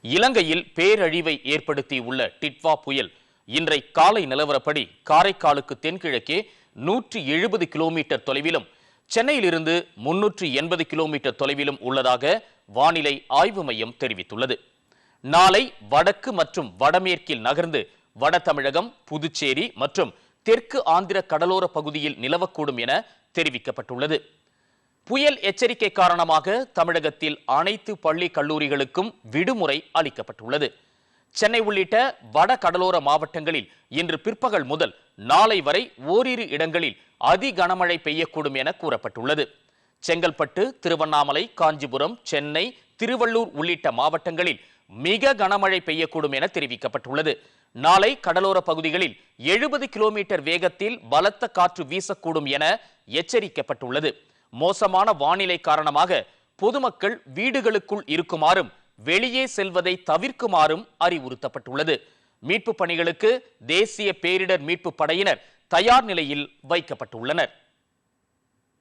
இலங்கையில் பேரழிவை ஏற்படுத்தியுள்ள டிட்வா புயல் இன்றை காலை நிலவரப்படி காரைக்காலுக்கு தென்கிழக்கே 170 கிலோமீட்டர் தொலைவிலும் சென்னையிலிருந்து 380 கிலோமீட்டர் தொலைவிலும் உள்ளதாக வானிலை ஆய்வு மையம் தெரிவித்துள்ளது. நாளை வடக்கு மற்றும் வடமேற்கில் நகர்ந்து வட தமிழகம், புதுச்சேரி மற்றும் தெற்கு ஆந்திர கடலோர பகுதியில் நிலவக்கூடும் என தெரிவிக்கப்பட்டுள்ளது. புயல் எச்சரிக்கை காரணமாக தமிழகத்தில் அனைத்து பள்ளி கல்லூரிகளுக்கும் விடுமுறை அளிக்கப்பட்டுள்ளது. சென்னை உள்ளிட்ட வட கடலோர மாவட்டங்களில் இன்று பிற்பகல் முதல் நாளை வரை ஓரிரு இடங்களில் அதி கனமழை பெய்யக்கூடும் என கூறப்பட்டுள்ளது. செங்கல்பட்டு, திருவண்ணாமலை, காஞ்சிபுரம், சென்னை, திருவள்ளூர் உள்ளிட்ட மாவட்டங்களில் மிக கனமழை பெய்யக்கூடும் என தெரிவிக்கப்பட்டுள்ளது. நாளை கடலோர பகுதிகளில் 70 கிலோமீட்டர் வேகத்தில் பலத்த காற்று வீசக்கூடும் என எச்சரிக்கப்பட்டுள்ளது. மோசமான வானிலை காரணமாக பொதுமக்கள் வீடுகளுக்குள் இருக்குமாறும் வெளியே செல்வதை தவிர்க்குமாறும் அறிவுறுத்தப்பட்டுள்ளது. மீட்பு பணிகளுக்கு தேசிய பேரிடர் மீட்பு படையினர் தயார் நிலையில் வைக்கப்பட்டுள்ளனர்.